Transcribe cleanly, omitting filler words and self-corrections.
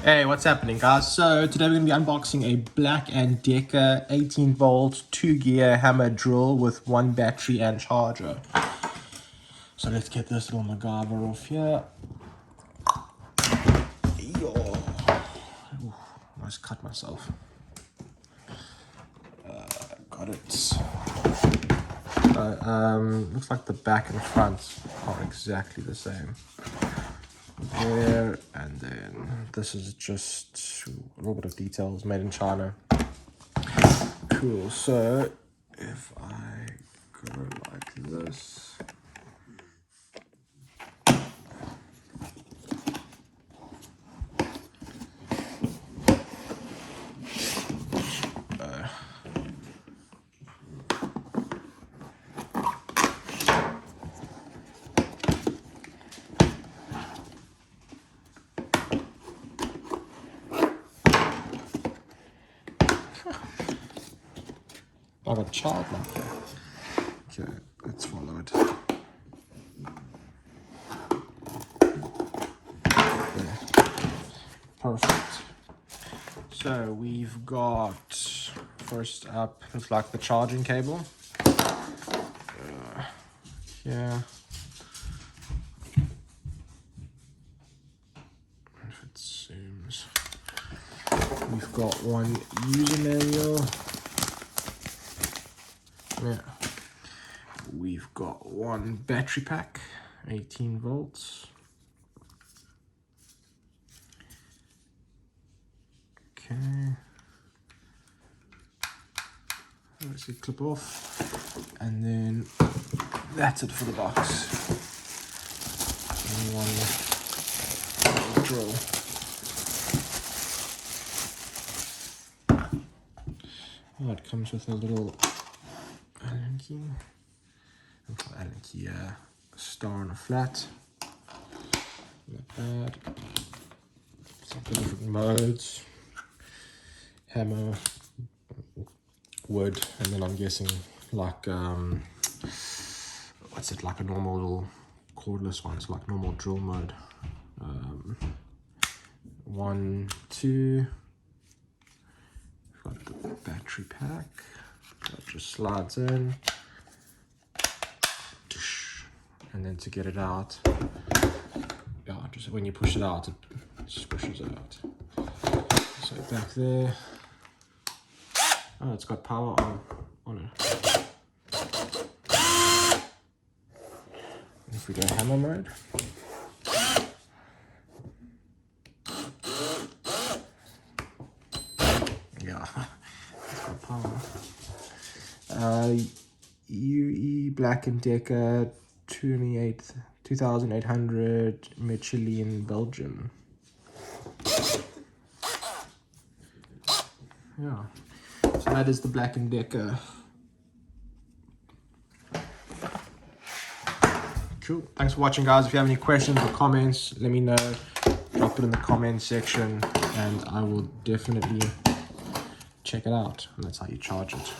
Hey, what's happening, guys? So today we're going to be unboxing a Black & Decker 18 volt 2-gear hammer drill with 1 battery and charger. So let's get this little MacGyver off here. Ooh, almost cut myself. Got it. Looks like the back and front are exactly the same. There, and then this is just a little bit of details, made in China. Cool. So if I go like this, like a child like that. Okay, let's follow it. There. Perfect. So we've got, first up, looks like the charging cable. Yeah. If it zooms. We've got one user manual. Yeah. We've got one battery pack, 18 volts. Okay. Let's clip off. And then that's it for the box. And one drill. Oh, it comes with a little Allen key. Allen key, star and a flat. Not bad. Some different modes. Hammer, wood, and then I'm guessing like what's it, like a normal little cordless one. It's like normal drill mode. 1, 2. Got the battery pack. That just slides in, and then to get it out, yeah, just when you push it out, it squishes it out. So back there, oh, it's got power on it. If we go hammer mode, yeah, it's got power. UE Black & Decker 2800 Michelin Belgium. Yeah, so that is the Black & Decker. Cool. Thanks for watching, guys. If you have any questions or comments, let me know. Drop it in the comment section and I will definitely check it out. And that's how you charge it.